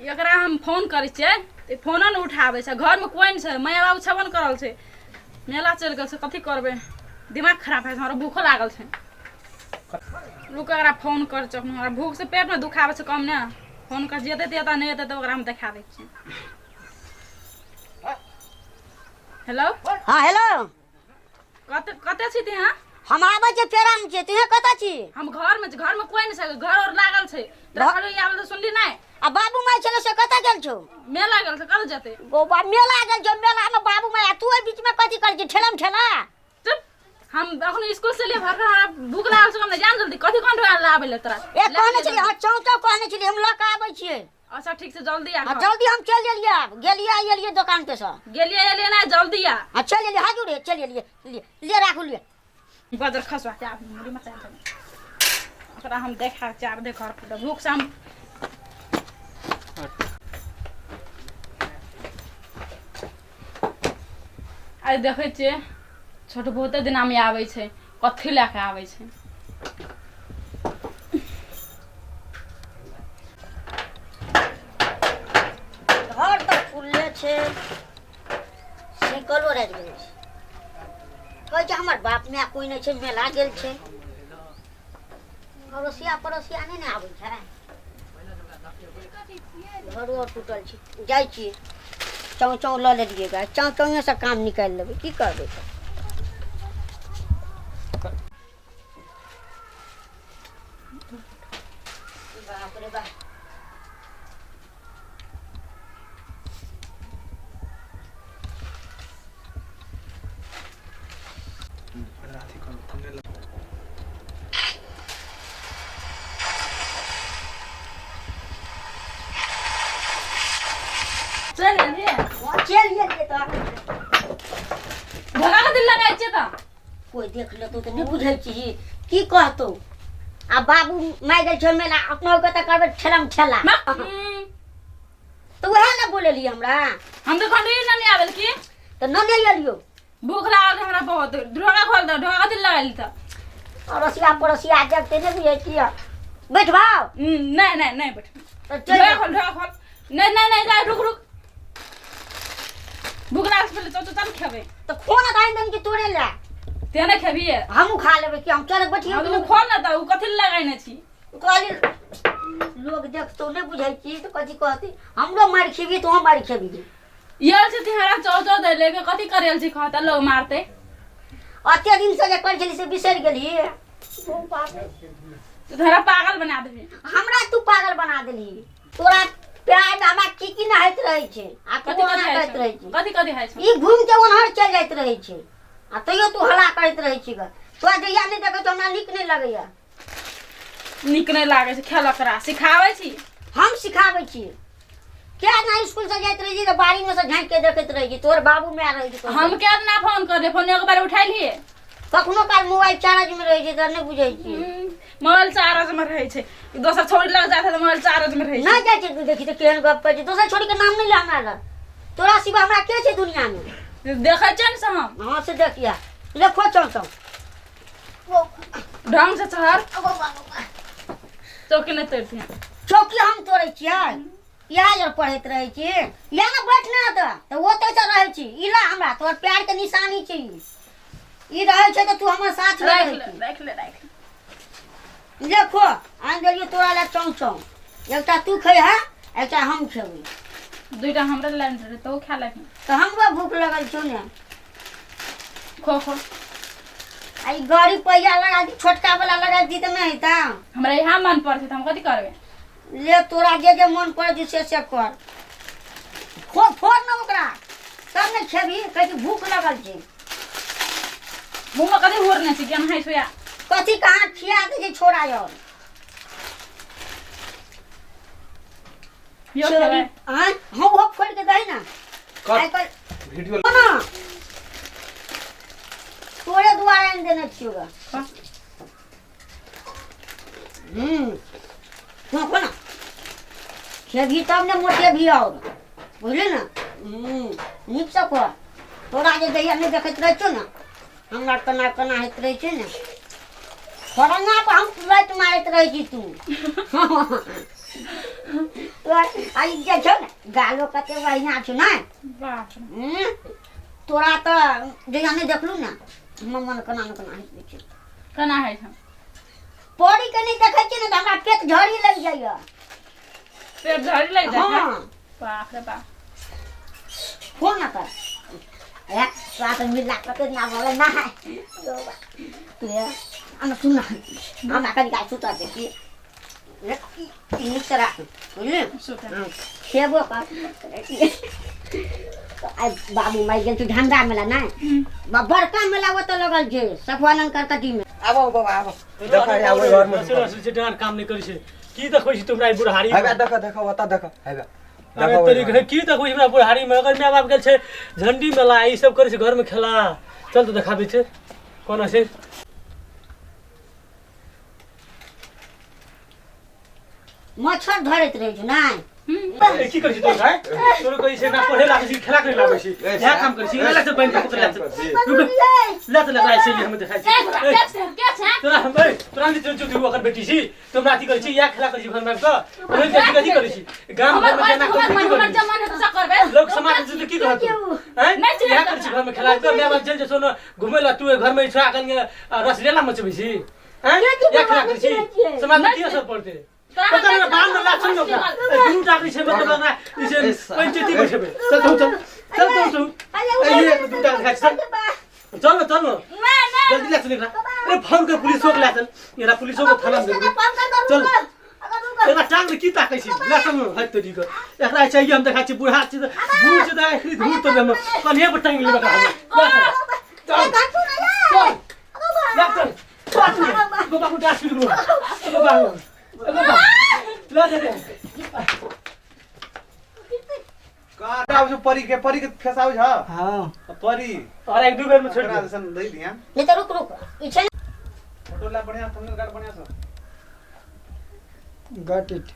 एकरा हम फोन करै छियै त फोन न उठाबै छै घर में कोई नहीं छै माय बाबू छबन करल छै मेला चल गेल छै कथी करबे दिमाग खराब है हमरा भूख लागल छै रुक एकरा फोन कर छ हमरा भूख से पेट में दुखाबै छै कम ने फोन कर जेते तेता नहीं एते त ओकरा हम देखा दै छी हेलो हां हेलो कते छी ती हां हम आबै छै पेरा में छै तुहे कत छी हम घर में कोई नहीं छै घर और लागल छै घर आबे त सुनली नहीं आ बाबू माय चलो से कत गेल छौ मेला गेल छै कल जेते गोबा मेला गेल छौ मेला में बाबू माय तू ए बीच में कथी कर छी ठेला में ठेला चुप हम अखन स्कूल से लिए भर भूख लागल छै हम जान जल्दी कथी कोन लाबे ले तोरा ए कहने छी हां चौचौ कहने छी हम लक आबै छी अच्छा ठीक से जल्दी आ जल्दी हम चल गेलिए गेलिए दुकान पे से गेलिए ना जल्दी आ हां चल गेलिए हाजू रे चल गेलिए ले राखू ले बदर खसवा जा मुड़ी मत ओकरा हम देखा चार दे घर पर भूख से हम आइ देखै छियै छोट बहुते दिन में आबै छै कथी लेके आबै छै घर तो खुलले छे निकलो रह गेल छै कहै छै हमर बाप में कोई नहीं छे मेला गेल छे पड़ोसिया नहीं आबै छै घरो टूटल छै जाइ छी चौ ल लेलिए गा चौ से काम निकाल लेबै की करबै बाप रे बाप चलिए तो ढोका के दिल लगाइ छै त कोई देख लेतो त नहीं बुझै छी की कहतो आ बाबू माय गेल छ मेला अपना के त करबे ठेला में ठेला तो वह ना बोलेली हमरा हम तो खंडी नहीं आवेल की त नहीं एलियो भूख लागल हमरा बहुत ढोका खोल दे ढोका दिल लगाइल त पड़ोसिया देखते नहीं बुझै छी बैठ भाव नहीं बैठ तो चल ढोका खोल नहीं जा रुक भूख लागल पहले चल खेबे तो खोन गाइन दन की तोड़े ले तेने खेबिए हम खा लेबे कि हम चल बैठिए हम खोल ना त उ कथि लगाइने छी कहली लोग देखतो नहीं बुझै छी तो कथि कहती हमरो मार खेबी तो हम मार खेबी यार से तिहारा चौचौ दे लेके कथि करेल छी कहता लोग मारते अत्ते दिन से जे कर छली से बिसर गेली तोरा पागल बना देबी हमरा तू पागल बना देली तोरा प्यार हमरा की ना होइत रहै छै आ कथि ना करैत रहै छै कथि है छै ई घूम के ओनहर चल जाइत रहै छै आ तइयो तू हल्ला करैत रहै छी ग तो जइया नहीं देखै तो हमरा नीक नहीं लगैया नीक नहीं लागे छै खेल करा सिखाबै छी हम सिखाबै छी क्या ना स्कूल से जाइत रही जी तो बारी में से झांक के देखैत रही जी तोर बाबू में रही जी हम के ना फोन करे फोन एक बार उठा लिए कखनो काल मोबाइल चार्ज में रही जी त नहीं बुझै छी मोबाइल चार्ज में रहे छै दोसर छोड़ी लग जात है मोबाइल चार्ज में रहे छै नहीं जाय छै देखी त केहन गप छै दोसर छोड़ी के नाम नहीं ले हमरा तोरा सिवा हमरा के छै दुनिया में देखै छै न से हम हां से देखिया देखो चल ढंग से चहर चौकी नहीं तोड़ती चौकी हम तोड़े छियै इहा जर पढ़ैत रहै छी या ना बैठ ना त वो तो रहै छी इला हमरा तोर प्यार के निशानी छै ई रहै छै त तू हमर साथ रख ले देखो आन देलियो तोरा ले चौ एकटा तू खै है एकटा हम खेबै दुईटा हमरा लाइन रे तो खा ले त हमरो भूख लगल छौ ने खो आई गाड़ी पहिया लगा दी छोटका वाला लगा दी त नहीं त हमरा यहाँ मन पड़ते त हम कथि करबे ले तोरा जे मन पड़े जी से कर फोड़ न ओकरा तब ने खेबी कहे भूख लगल छै मुंह में कथि होर नहीं छी केन है सोया कथी कहाँ खिया दे जे छोड़ा यार यो खेबै हां हम वो फोड़ के दही ना आई कर वीडियो ना तोरे द्वारा इन देने छियो गा हाँ कोना खेबी तब ने मोटे भी आओ बुझले ना नीक से को तोरा जे दैया नहीं देखैत रहै छौ ना हमरा कना हेत रहै छै ने फरंगा पर हम लाइट मारत रही छी तू तो आई जे छ गालो कते बढ़िया छ ना बाप रे तोरा तो जया नहीं देखलू ना मन कना हित छै केना है छ परी के नहीं देखै छी ना त हमरा पेट झड़ी लग जाइया पेट झड़ी लग जाय हां बाप रे बाप फोन ना कर ए साथ मिला कते ना बोले ना तू या ana सुना हमरा कनी का सुता दे की इ तरह बुझली सुता खेबो का आई बाबू माई गेल तू झंडा मेला ना बड़का मेला वो तो लगल छै सफवानन करकटी में आबो बाबा आबो देखा आबै घर में से डान काम नहीं करै छै की देखै छी तुमरा बुढ़ारी हेबे देख ओता देख हेबे अरे तरी की देखै छी हमरा बुढ़ारी में अगर माय बाप गेल छै झंडी मेला ई सब करै छै घर में खेला चल तो देखाबै छै कोना छै मच्छर धरैत रहै छै ना की करै छी तू भाई तोरो कहै छै ना पढ़े लागै छी खेला करे लागै छी या काम करै छी एला से बन के पकड़ लागै ले तो लगा छै हम देखाइ छी क्या छ तोरा हम तोरा नि जो तू ओकर बेटी छी तुम राती करै छी या खेला करै छी घर में क ओहे कथि करै छी गांव घर में जाना हमर जमान है तो करबे लोग समाज से की कहत हैं या करै छी घर में खेला कर मैं बाप जेल जसो न घुमै ला तू घर में छा कन रस लेला मचबै छी हैं या खेला करै छी समाज में की असर पड़ते पता नहीं बाल में लाचन न का दुनु टाकरी छै मतलब ना इसे पंचायती बैठबे चल तू ये दू टाका खाइ चल न जल्दी ले चल अरे फोन कर पुलिस को ले चल येरा पुलिस को थाना में चल एरा टांग की ताकै छी ले चल हट तो दिक एकरा चाहिए हम देखा छी बुढ़ा छी भूल से दा एकरी धूर तो हम कन्हे पर टांग लेबा का चल बाबा को डास फिर बाबा ला दे का जो परी के फसाउ छ हां परी और एक दो बेर में छोड़ दे सन दई दिया नहीं तो रुक ई छै फोटो ला बढ़िया थंबनेल गाड़ बढ़िया छ Got it.